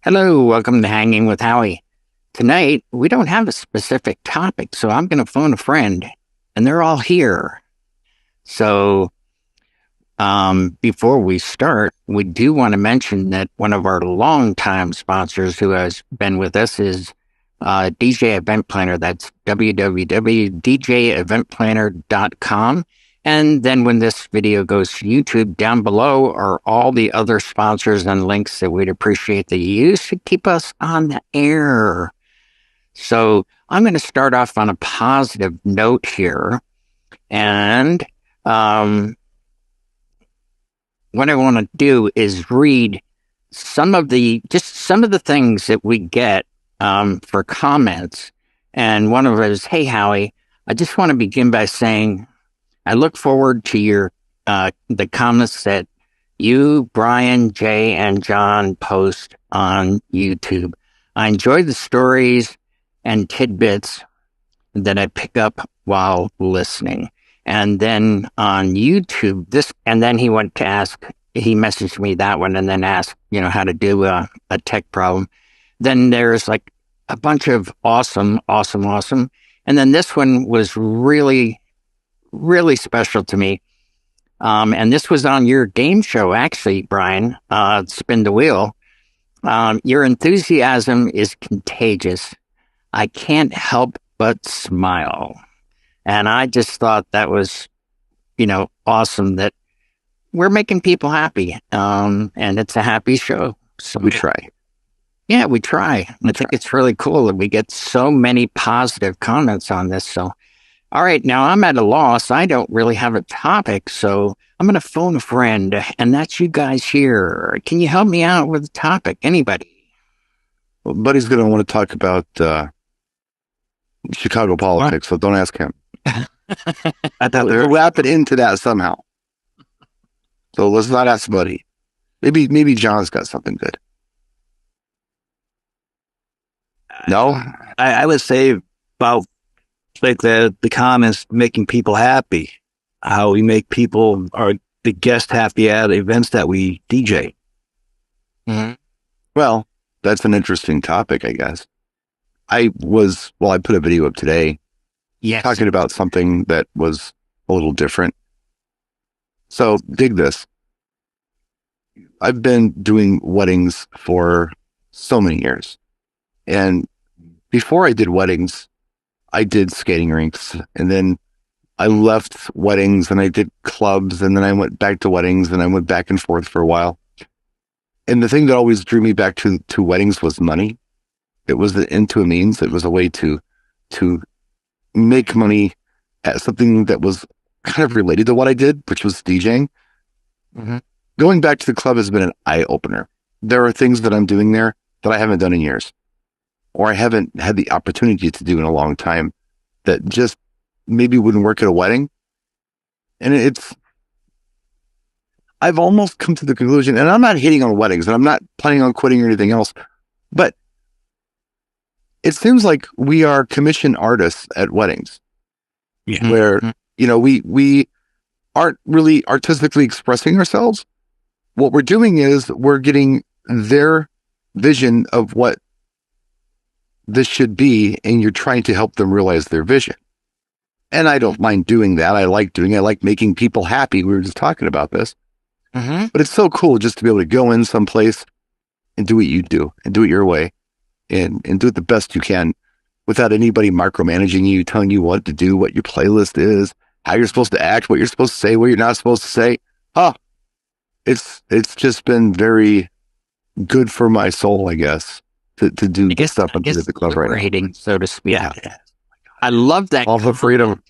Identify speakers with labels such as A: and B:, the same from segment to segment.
A: Hello, welcome to Hanging with Howie. Tonight, we don't have a specific topic, so I'm going to phone a friend, and they're all here. So, before we start, we do want to mention that one of our longtime sponsors who has been with us is DJ Event Planner. That's www.djeventplanner.com. And then when this video goes to YouTube, down below are all the other sponsors and links that we'd appreciate that you use to keep us on the air. So I'm going to start off on a positive note here. And what I want to do is read some of the things that we get for comments. And one of it is, "Hey, Howie, I just want to begin by saying I look forward to your the comments that you, Brian, Jay, and John post on YouTube. I enjoy the stories and tidbits that I pick up while listening." And then on YouTube, and then he messaged me that one and then asked, how to do a tech problem. Then there's like a bunch of awesome. And then this one was really, really special to me. And this was on your game show, actually, Brian, Spin the Wheel. "Your enthusiasm is contagious. I can't help but smile." And I just thought that was, awesome that we're making people happy. And it's a happy show. So
B: We try.
A: yeah, we try. I think it's really cool that we get so many positive comments on this. So, all right, now I'm at a loss. I don't really have a topic, so I'm going to phone a friend, and that's you guys here. Can you help me out with a topic? Anybody?
B: Well, Buddy's going to want to talk about Chicago politics, so don't ask him.
C: I thought
B: We'll wrap it into that somehow. So let's not ask Buddy. Maybe John's got something good. No?
C: I would say about like the comments making people happy, how we make people or the guests happy at events that we DJ.
A: Mm-hmm.
B: Well, that's an interesting topic, I guess. I put a video up today
A: Yes.
B: talking about something that was a little different. So dig this. I've been doing weddings for so many years. And before I did weddings, I did skating rinks, and then I left weddings and I did clubs, and then I went back to weddings, and I went back and forth for a while. And the thing that always drew me back to weddings was money. It was the end to a means. It was a way to make money at something that was kind of related to what I did, which was DJing.
A: Mm-hmm.
B: Going back to the club has been an eye-opener. There are things that I'm doing there that I haven't done in years, or I haven't had the opportunity to do in a long time, that just maybe wouldn't work at a wedding. And I've almost come to the conclusion, and I'm not hating on weddings, and I'm not planning on quitting or anything else, but it seems like we are commission artists at weddings,
C: Yeah.
B: where, we aren't really artistically expressing ourselves. What we're doing is we're getting their vision of what this should be, and you're trying to help them realize their vision. And I don't mind doing that. I like making people happy. We were just talking about this.
A: Mm-hmm.
B: But it's so cool just to be able to go in someplace and do what you do and do it your way and do it the best you can without anybody micromanaging you, telling you what to do, what your playlist is, how you're supposed to act, what you're supposed to say, what you're not supposed to say. It's just been very good for my soul, I guess, to do stuff at the club right now.
A: Liberating, so to speak.
C: Yeah.
A: I love that.
B: All the freedom.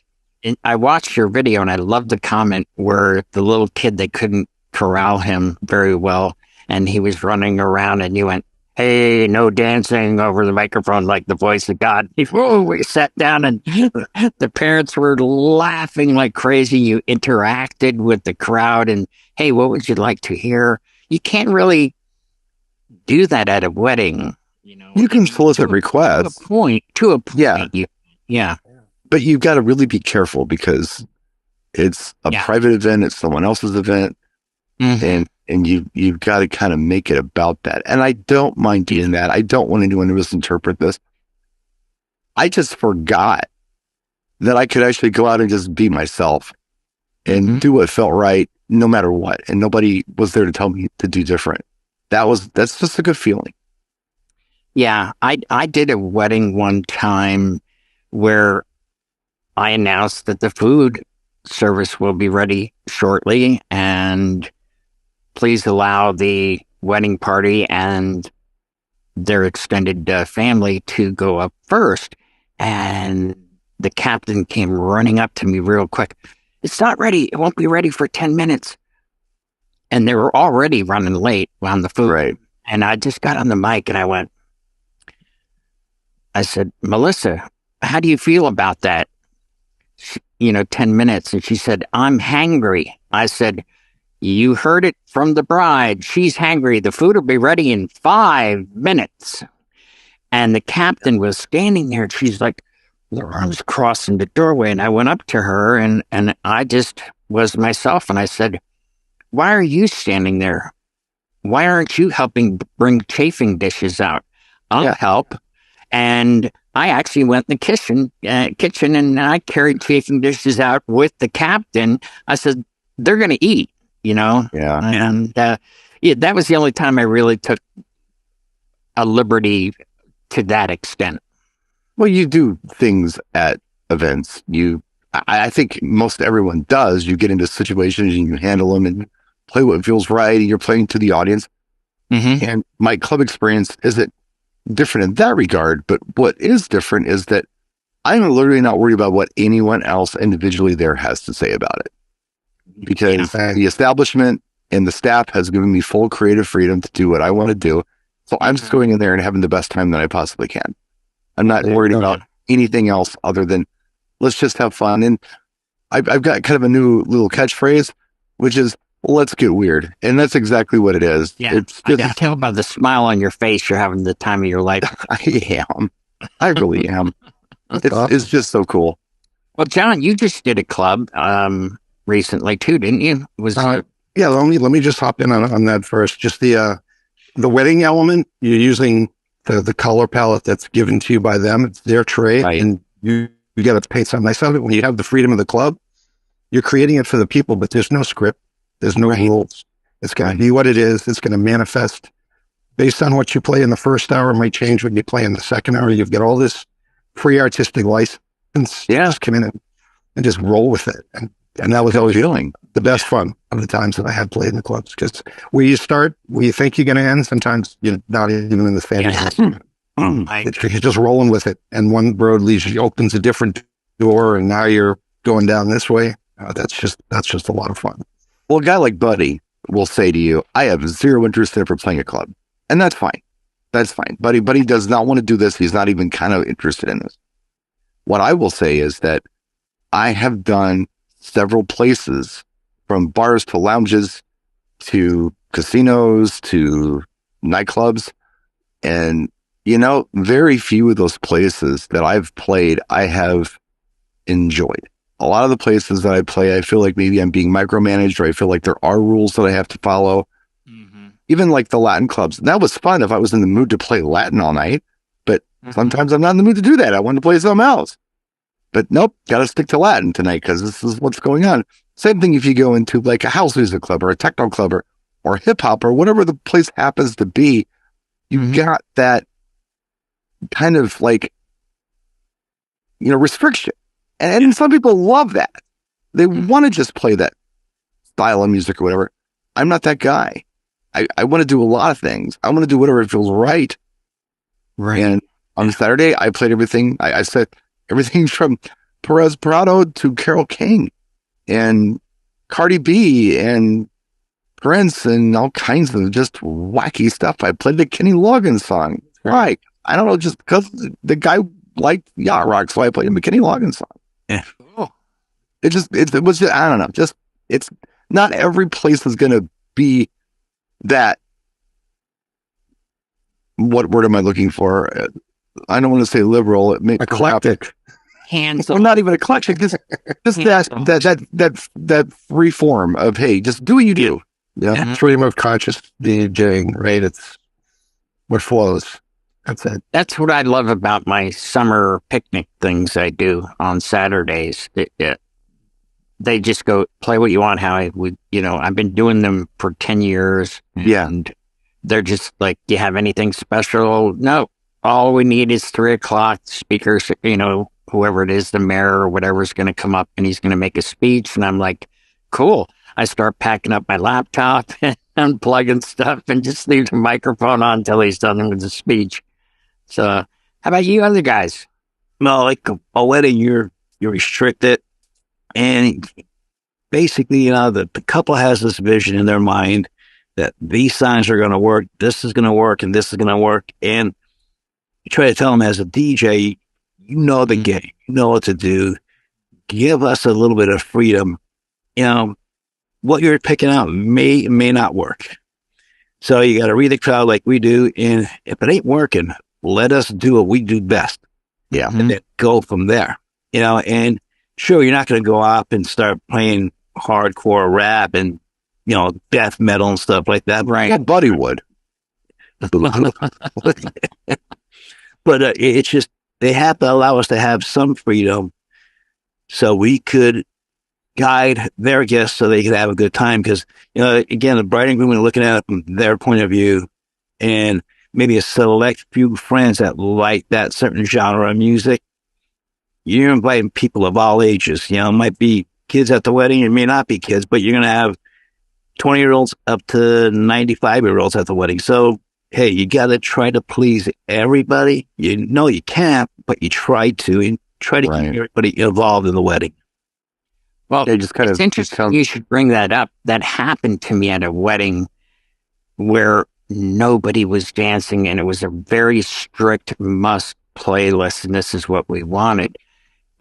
A: And I watched your video, and I love the comment where the little kid, they couldn't corral him very well, and he was running around, and you went, "Hey, no dancing over the microphone like the voice of God." We sat down, and the parents were laughing like crazy. You interacted with the crowd, and hey, what would you like to hear? You can't really do that at a wedding.
B: You can solicit requests.
A: To a point.
B: Yeah.
A: Yeah.
B: But you've got to really be careful because it's a private event. It's someone else's event.
A: Mm-hmm.
B: And And you've got to kind of make it about that. And I don't mind doing that. I don't want anyone to misinterpret this. I just forgot that I could actually go out and just be myself and do what felt right, no matter what. And nobody was there to tell me to do different. That's just a good feeling.
A: Yeah, I did a wedding one time where I announced that the food service will be ready shortly, and please allow the wedding party and their extended family to go up first. And the captain came running up to me real quick. It's not ready. It won't be ready for 10 minutes. And they were already running late on the food.
B: Right.
A: And I just got on the mic and I said, Melissa, how do you feel about that? 10 minutes. And she said, I'm hangry. I said, you heard it from the bride. She's hangry. The food will be ready in 5 minutes. And the captain was standing there. And she's like, her arms crossed in the doorway. And I went up to her and I just was myself. And I said, why are you standing there? Why aren't you helping bring chafing dishes out? I'll help. And I actually went in the kitchen and I carried chafing dishes out with the captain. I said, they're going to eat,
B: Yeah.
A: And that was the only time I really took a liberty to that extent.
B: Well, you do things at events. I think most everyone does. You get into situations and you handle them and play what feels right. And you're playing to the audience. And my club experience isn't different in that regard. But what is different is that I'm literally not worried about what anyone else individually there has to say about it. Because the establishment and the staff has given me full creative freedom to do what I want to do. So I'm just going in there and having the best time that I possibly can. I'm not worried about anything else other than let's just have fun. And I've got kind of a new little catchphrase, which is, let's get weird. And that's exactly what it is.
A: Yeah.
B: It's just,
A: I can tell by the smile on your face you're having the time of your life.
B: I am. I really am. It's just so cool.
A: Well, John, you just did a club recently too, didn't you?
D: Yeah, let me just hop in on that first. Just the wedding element, you're using the color palette that's given to you by them. It's their tray, and you got to paint something nice of it. When you have the freedom of the club, you're creating it for the people, but there's no script, there's no rules. It's going to be what it is. It's going to manifest based on what you play in the first hour. It might change when you play in the second hour. You've got all this free artistic license. Just come in and just roll with it. And that was always the best fun of the times that I had played in the clubs. Because where you start, where you think you're going to end, sometimes you're not even in the fantasy. You're just rolling with it. And one road opens a different door, and now you're going down this way. That's just a lot of fun.
B: Well, a guy like Buddy will say to you, I have zero interest in ever playing a club. And that's fine. That's fine. Buddy does not want to do this. He's not even kind of interested in this. What I will say is that I have done several places, from bars to lounges to casinos to nightclubs. And, very few of those places that I've played, I have enjoyed. A lot of the places that I play, I feel like maybe I'm being micromanaged, or I feel like there are rules that I have to follow. Even like the Latin clubs. That was fun if I was in the mood to play Latin all night, but sometimes I'm not in the mood to do that. I want to play something else. But nope, got to stick to Latin tonight because this is what's going on. Same thing if you go into like a house music club or a techno club or hip hop or whatever the place happens to be. You've got that kind of like, restriction. And some people love that. They want to just play that style of music or whatever. I'm not that guy. I want to do a lot of things. I want to do whatever feels right.
A: Right.
B: And on Saturday, I played everything. I said everything from Perez Prado to Carole King and Cardi B and Prince and all kinds of just wacky stuff. I played the Kenny Loggins song. Right. I don't know, just because the guy liked yacht rock, so I played him a Kenny Loggins song.
A: Yeah.
B: Oh. It was just, I don't know, just, it's not every place is going to be that. What word am I looking for? I don't want to say liberal.
D: Eclectic.
B: Well, not even eclectic. Just that free form of, hey, just do what you do.
D: Yeah. Stream of conscious DJing, right? It's what flows. That's it.
A: That's what I love about my summer picnic things I do on Saturdays. They just go play what you want, Howie. I've been doing them for 10 years.
B: Yeah.
A: And they're just like, do you have anything special? No. All we need is 3 o'clock speakers, whoever it is, the mayor or whatever is going to come up and he's going to make a speech. And I'm like, cool. I start packing up my laptop and unplugging stuff and just leave the microphone on until he's done with the speech. So how about you other guys?
C: Well, like a wedding, you're restricted. And basically, the couple has this vision in their mind that these signs are going to work, this is going to work, and this is going to work. And you try to tell them as a DJ, you know the game, you know what to do. Give us a little bit of freedom. What you're picking out may not work. So you got to read the crowd like we do. And if it ain't working, let us do what we do best.
B: Yeah.
C: And then go from there. And sure, you're not going to go up and start playing hardcore rap and, death metal and stuff like that.
A: Right.
B: Yeah, Buddy would.
C: But it's just, they have to allow us to have some freedom so we could guide their guests so they could have a good time. Because, again, the bride and groom are looking at it from their point of view, and maybe a select few friends that like that certain genre of music. You're inviting people of all ages. It might be kids at the wedding. It may not be kids, but you're going to have 20-year-olds up to 95-year-olds at the wedding. So, hey, you got to try to please everybody. You can't, but you try to, and try to keep everybody involved in the wedding.
A: Well,
B: just kind
A: it's
B: of
A: interesting you should bring that up. That happened to me at a wedding where nobody was dancing, and it was a very strict must playlist, and this is what we wanted.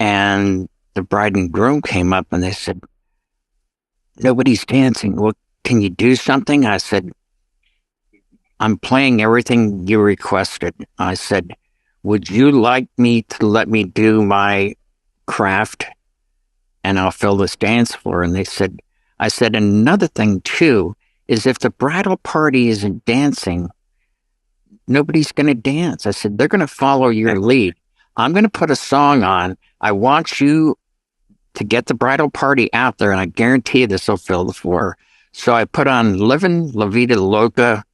A: And the bride and groom came up and they said, nobody's dancing. Well, can you do something? I said, I'm playing everything you requested. I said, would you like me to let me do my craft and I'll fill this dance floor? And I said, another thing too, is if the bridal party isn't dancing, nobody's going to dance. I said, they're going to follow your lead. I'm going to put a song on. I want you to get the bridal party out there, and I guarantee you this will fill the floor. So I put on Livin' La Vida Loca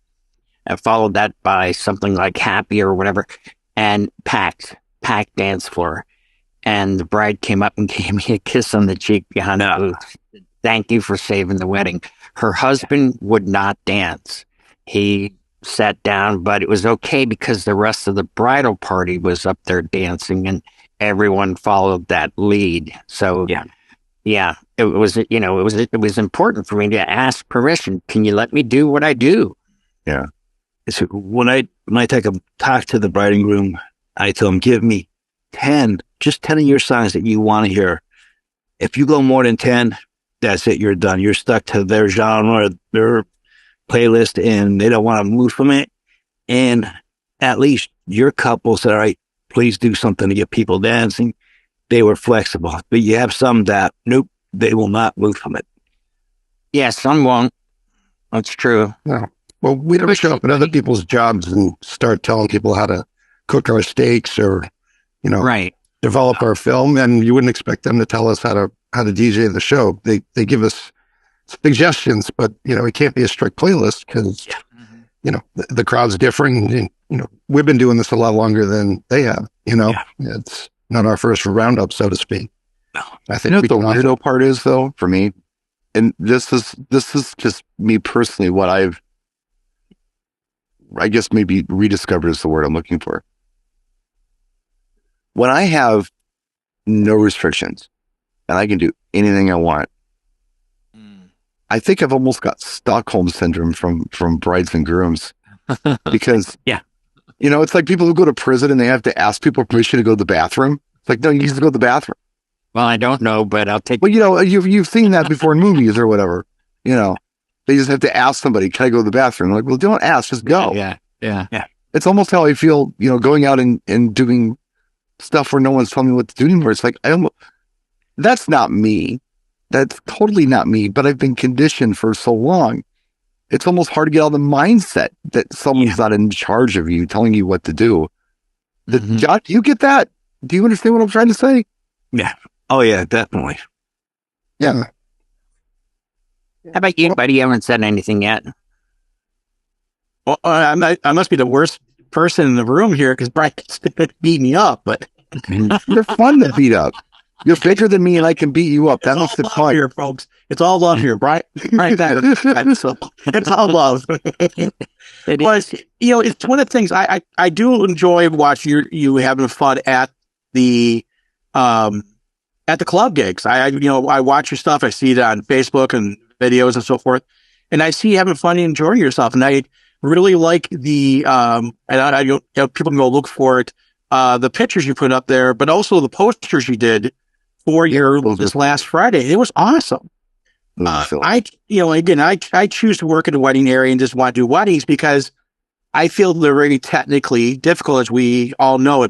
A: and followed that by something like Happy or whatever, and packed dance floor. And the bride came up and gave me a kiss on the cheek behind the booth. Thank you for saving the wedding. Her husband would not dance. He sat down, but it was okay because the rest of the bridal party was up there dancing and everyone followed that lead. So it was important for me to ask permission. Can you let me do what I do?
B: Yeah.
C: So when I talk to the bride and groom, I tell them, give me 10 of your songs that you want to hear. If you go more than 10, that's it. You're done. You're stuck to their genre, their playlist, and they don't want to move from it. And at least your couple said, all right, please do something to get people dancing. They were flexible. But you have some that, nope, they will not move from it.
A: Yeah, some won't. That's true.
D: No. Well, we never show up at other people's jobs and start telling people how to cook our steaks or, develop our film. And you wouldn't expect them to tell us how to DJ the show. They give us suggestions, but, it can't be a strict playlist because, the crowd's differing. And, we've been doing this a lot longer than they have, It's not our first roundup, so to speak.
C: No.
B: I think what the weirdo part is, though, for me, and this is just me personally, what I guess maybe rediscovered is the word I'm looking for. When I have no restrictions and I can do anything I want, I think I've almost got Stockholm syndrome from brides and grooms because, it's like people who go to prison and they have to ask people permission to go to the bathroom. It's like, no, you just go to the bathroom.
A: Well, I don't know, but I'll take.
B: Well, you've seen that before in movies or whatever. They just have to ask somebody, can I go to the bathroom? I'm like, well, don't ask, just go.
A: Yeah.
B: It's almost how I feel, going out and doing stuff where no one's telling me what to do anymore. It's like, that's not me. That's totally not me, but I've been conditioned for so long it's almost hard to get out of the mindset that someone's not in charge of you, telling you what to do. John, do you get that? Do you understand what I'm trying to say?
C: Yeah. Oh yeah, definitely.
D: Yeah.
A: How about you, buddy? You haven't said anything yet.
E: Well, I must be the worst person in the room here because Brian's beat me up, but
B: You're fun to beat up. You're bigger than me and I can beat you up. That must be fun
E: here, folks. It's all love here, Brian. Right, so it's all love. But it's one of the things I do enjoy watching you having fun at the club gigs. I watch your stuff. I see it on Facebook and videos and so forth, and I see you having fun and enjoying yourself. And I really like the and I people can go look for it. The pictures you put up there, but also the posters you did for this last Friday. It was awesome. I choose to work in the wedding area and just want to do weddings because I feel they're really technically difficult, as we all know.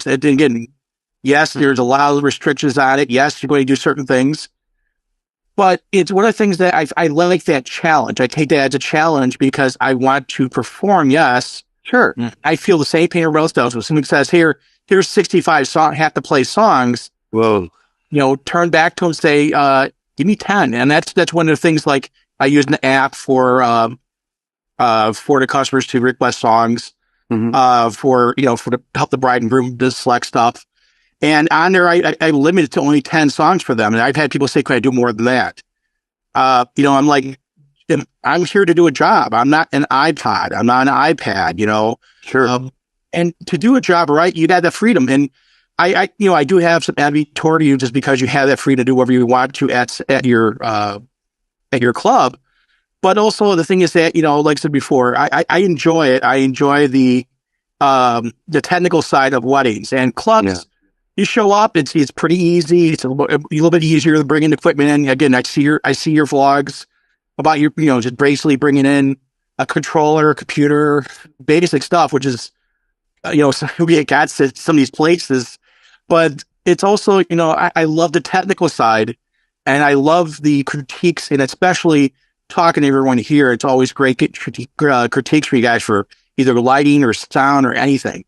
E: Yes, there's a lot of restrictions on it. Yes, you're going to do certain things, but it's one of the things that I like that challenge. I take that as a challenge because I want to perform. Yes,
B: sure.
E: I feel the same pain everyone else does. When someone says, here's 65 have to play songs.
C: Whoa.
E: Turn back to them and say, give me 10. And that's one of the things, like I use an app for the customers to request songs, for to help the bride and groom to select stuff. And on there, I limit it to only 10 songs for them. And I've had people say, could I do more than that? I'm like, I'm here to do a job. I'm not an iPod. I'm not an iPad,
B: Sure.
E: And to do a job right, you'd have the freedom. And I do have some envy toward you just because you have that freedom to do whatever you want to at your club. But also the thing is that, like I said before, I enjoy it. I enjoy the technical side of weddings and clubs. Yeah. You show up, it's pretty easy. It's a little bit easier to bring in equipment in. Again, I see your vlogs about your, just basically bringing in a controller, a computer, basic stuff, which is, we got some of these places, but it's also, I love the technical side and I love the critiques, and especially talking to everyone here. It's always great critiques for you guys for either lighting or sound or anything.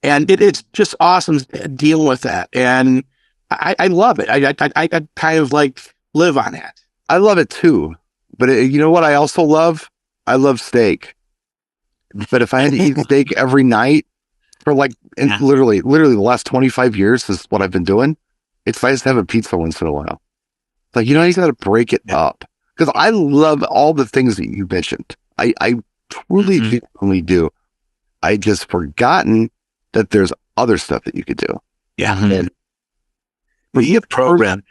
E: And it's just awesome dealing with that. And I love it. I kind of like live on that.
B: I love it too. But you know what I also love? I love steak. But if I had to eat steak every night for literally the last 25 years is what I've been doing. It's nice to have a pizza once in a while. Like, you got to break it up. Because I love all the things that you mentioned. I truly, genuinely do. I just forgotten that there's other stuff that you could do.
C: Yeah.
B: And
C: be a program.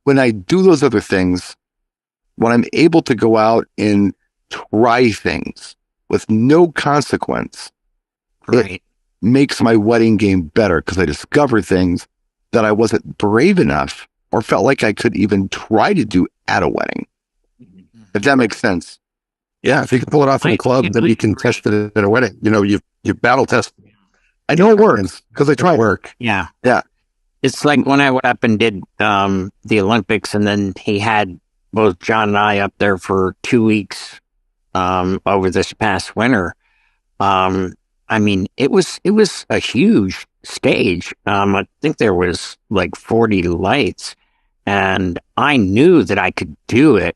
B: When I do those other things, when I'm able to go out and try things with no consequence, it makes my wedding game better because I discover things that I wasn't brave enough or felt like I could even try to do at a wedding. If that makes sense.
D: Yeah, if you can pull it off in a club, then you can test it at a wedding. You battle test. I know it works because I try work.
A: Yeah.
B: Yeah.
A: It's like when I went up and did the Olympics, and then he had both John and I up there for 2 weeks over this past winter. I mean, it was a huge stage. I think there was like 40 lights, and I knew that I could do it.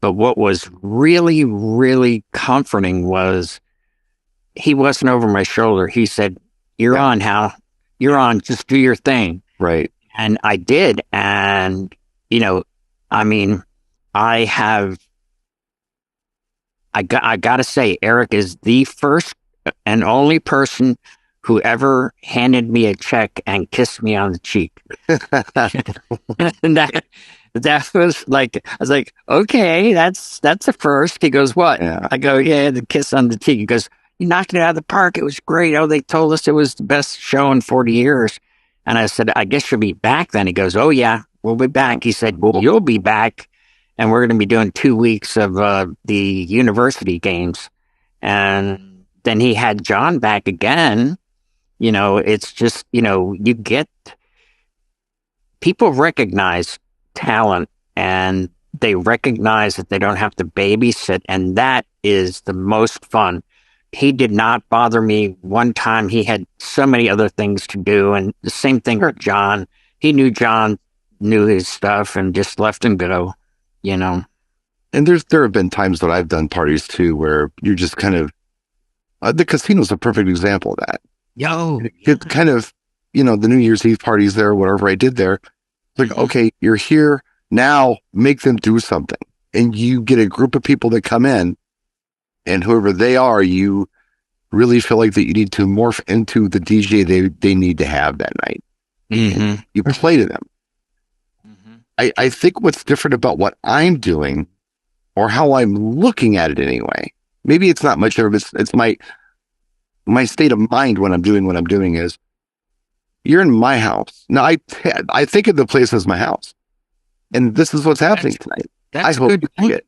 A: But what was really, really comforting was he wasn't over my shoulder. He said, "You're on, Hal. You're on. Just do your thing."
B: Right.
A: And I did. And, I mean, I got to say, Eric is the first and only person who ever handed me a check and kissed me on the cheek. And that was like, I was like, okay, that's a first. He goes, what?
B: Yeah.
A: I go, yeah, the kiss on the cheek. He goes, you knocked it out of the park. It was great. Oh, they told us it was the best show in 40 years. And I said, I guess you'll be back then. He goes, oh yeah, we'll be back. He said, well, you'll be back. And we're going to be doing 2 weeks of the university games. And then he had John back again. It's just, you get, people recognize talent and they recognize that they don't have to babysit. And that is the most fun. He did not bother me one time. He had so many other things to do. And the same thing with John. John knew his stuff and just let him go, you know.
B: And there have been times that I've done parties too where you're just kind of the casino's a perfect example of that. It's kind of, the New Year's Eve parties there, whatever I did there. Like, okay, you're here now, make them do something. And you get a group of people that come in, and whoever they are, you really feel like that you need to morph into the DJ they need to have that night. You play to them. I think what's different about what I'm doing, or how I'm looking at it anyway, maybe it's not much of it, it's my state of mind when I'm doing what I'm doing is, you're in my house. Now, I think of the place as my house. And this is what's happening tonight.
A: That's
B: I hope
A: good.
B: you see it.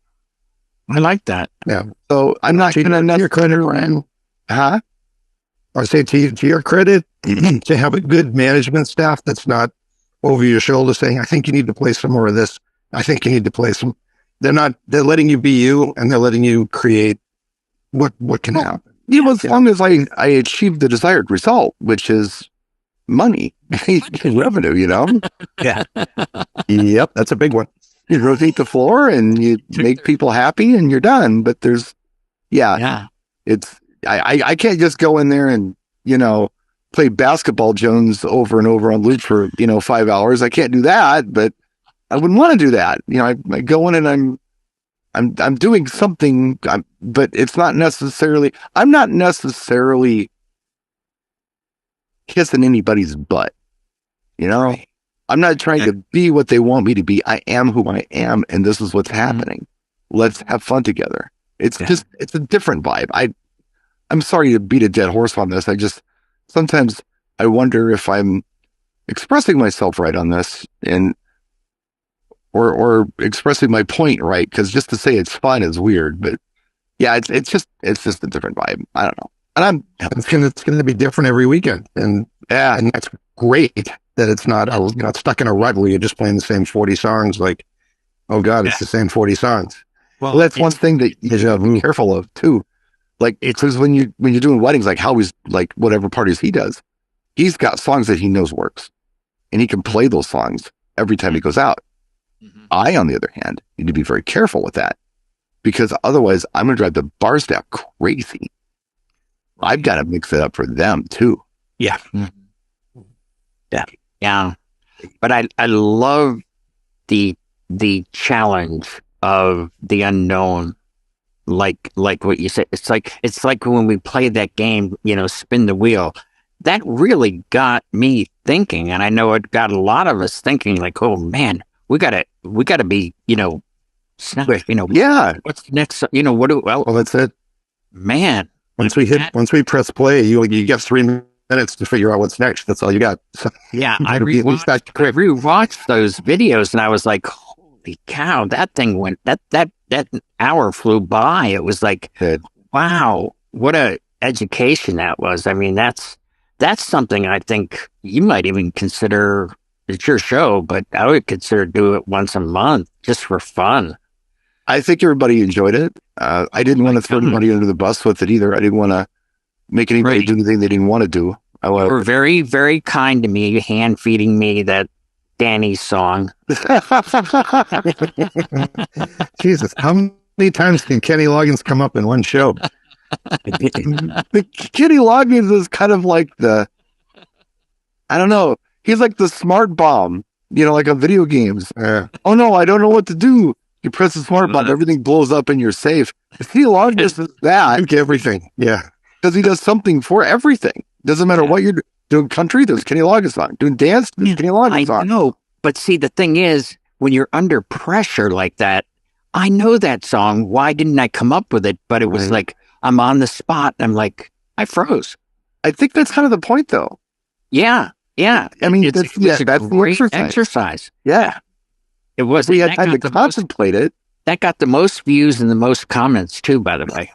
A: I like that.
D: Yeah.
B: So I'm not going to...
D: your credit, Ryan.
B: Huh?
D: I say to your credit, to have a good management staff that's not over your shoulder saying, I think you need to play some more of this. I think you need to play some. They're letting you be you, and they're letting you create what can happen.
B: As long as I achieve the desired result, which is money, revenue,
C: Yeah.
D: Yep. That's a big one.
B: You rotate the floor and you make people happy and you're done. But there's, it's, I can't just go in there and, play Basketball Jones over and over on loop for, 5 hours. I can't do that, but I wouldn't want to do that. I go in and I'm doing something, but it's not necessarily, I'm not necessarily kissing anybody's butt, Right. I'm not trying to be what they want me to be. I am who I am, and this is what's happening. Let's have fun together. It's just, it's a different vibe. I'm sorry to beat a dead horse on this. Sometimes I wonder if I'm expressing myself right on this or expressing my point right. Cause just to say it's fun is weird, but yeah, it's just a different vibe. I don't know. And
D: it's going to be different every weekend. And that's great that it's not, it's stuck in a rut where you're just playing the same 40 songs. Like, oh God, it's the same 40 songs.
B: Well, that's one thing that you should be careful of too. Like, because when you're doing weddings, like Howie's, like whatever parties he does, he's got songs that he knows works, and he can play those songs every time he goes out. I, on the other hand, need to be very careful with that, because otherwise I'm going to drive the bar staff crazy. I've got to mix it up for them too.
C: Yeah.
A: Yeah. But I love the challenge of the unknown. Like what you said, it's like when we played that game, spin the wheel. That really got me thinking, and I know it got a lot of us thinking. Like, oh man, we gotta be, what's next? Well,
D: that's it,
A: man.
D: Once we press play, you get 3 minutes to figure out what's next. That's all you got. So,
A: yeah, I rewatched those videos, and I was like, holy cow, that thing went that hour flew by. It was like, wow, what a education that was. I mean, that's something I think you might even consider. It's your show, but I would consider do it once a month just for fun.
B: I think everybody enjoyed it. I didn't want to throw anybody under the bus with it either. I didn't want to make anybody do anything they didn't want to do.
A: You were very, very kind to me, hand feeding me that Danny's song.
D: Jesus, how many times can Kenny Loggins come up in one show?
B: Kenny Loggins is kind of like I don't know. He's like the smart bomb, like on video games. Oh no, I don't know what to do. You press the smart button, everything blows up and you're safe. Kenny Loggins is that.
D: You get everything. Yeah.
B: Because he does something for everything. Doesn't matter what you're doing. Country, there's Kenny Loggins song. Doing dance, there's Kenny Loggins song.
A: I know, but see, the thing is, when you're under pressure like that, I know that song. Why didn't I come up with it? But it was like, I'm on the spot. I'm like, I froze.
B: I think that's kind of the point, though.
A: Yeah.
B: I mean, that's
A: a great exercise.
B: Yeah.
A: It was.
B: We had time to contemplate it.
A: That got the most views and the most comments too, by the way.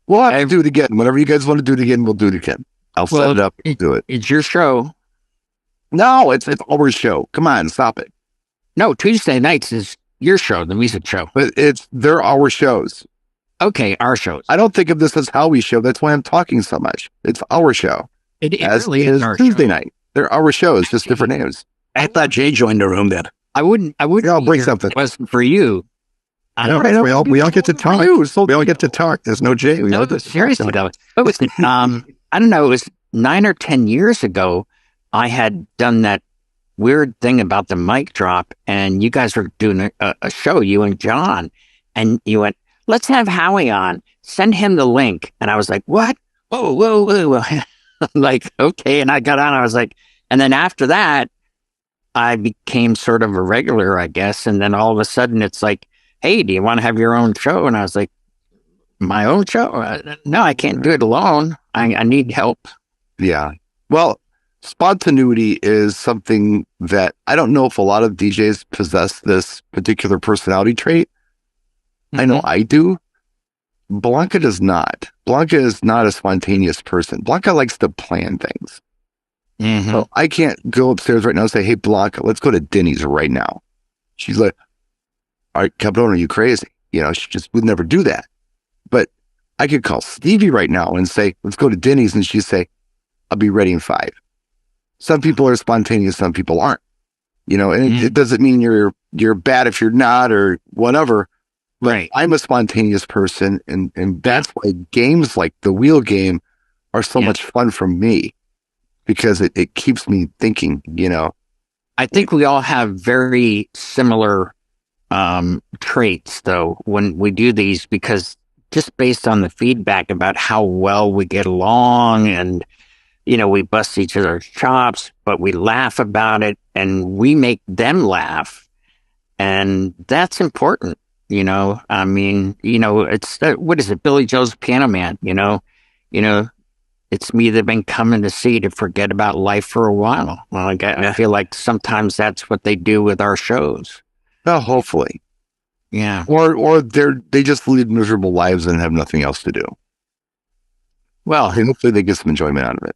B: We'll have to do it again. Whenever you guys want to do it again, we'll do it again. I'll set it up and do it.
A: It's your show.
B: No, it's our show. Come on, stop it.
A: No, Tuesday nights is your show, the music show.
B: But they're our shows.
A: Okay, our shows.
B: I don't think of this as Howie's show. That's why I'm talking so much. It's our show.
A: It
B: As
A: really
B: is
A: is our
B: Tuesday
A: show.
B: night. They're our shows, just different names.
C: I thought Jay joined the room then.
A: I wouldn't.
D: Yeah, I'll
A: be
D: bring
A: here
D: something.
A: if it wasn't for you. I
D: No,
A: don't
D: we all get to talk. We all get to talk. There's no Jay. We all
A: No,
D: get to
A: seriously
D: talk.
A: though. It was I don't know, it was 9 or 10 years ago. I had done that weird thing about the mic drop, and you guys were doing a show, you and John, and you went, let's have Howie on. Send him the link. And I was like, what? Whoa, whoa, whoa. Like, okay. And I got on. I was like, and then after that, I became sort of a regular, I guess. And then all of a sudden, it's like, hey, do you want to have your own show? And I was like, my own show? No, I can't do it alone. I need help.
B: Yeah. Well, spontaneity is something that I don't know if a lot of DJs possess this particular personality trait. I know I do. Blanca does not. Blanca is not a spontaneous person. Blanca likes to plan things. So I can't go upstairs right now and say, hey, Blanca, let's go to Denny's right now. She's like, all right, Cabron, are you crazy? You know, she just would never do that. But I could call Stevie right now and say, let's go to Denny's. And she'd say, I'll be ready in 5. Some people are spontaneous, some people aren't. You know, and it doesn't mean you're bad if you're not or whatever.
A: Right.
B: I'm a spontaneous person, and that's why games like the wheel game are so much fun for me, because it keeps me thinking, you know.
A: I think we all have very similar traits, though, when we do these, because just based on the feedback about how well we get along, and, you know, we bust each other's chops, but we laugh about it and we make them laugh. And that's important. You know, I mean, you know, it's, what is it? Billy Joel's Piano Man, you know, it's me they've been coming to see to forget about life for a while. Well, I feel like sometimes that's what they do with our shows.
B: Well, hopefully.
A: Yeah.
B: Or they just lead miserable lives and have nothing else to do.
A: Well,
B: and hopefully they get some enjoyment out of it.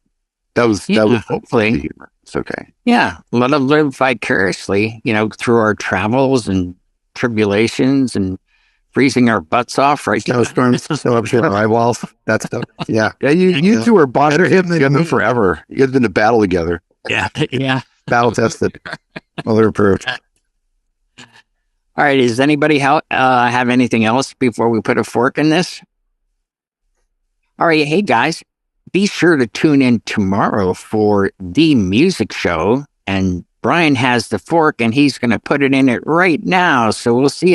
B: That was
A: hopefully.
B: It's okay.
A: Yeah. Let them live vicariously, you know, through our travels and tribulations and freezing our butts off, right?
D: Snowstorms, snow up your eyeballs, that stuff. Yeah.
B: Yeah, you two are bonded together forever. You guys have been to battle together.
A: Yeah. Yeah.
D: Battle tested. Well, they're approved.
A: All right. Does anybody have anything else before we put a fork in this? All right. Hey, guys, be sure to tune in tomorrow for the music show. And Brian has the fork and he's going to put it in it right now. So we'll see you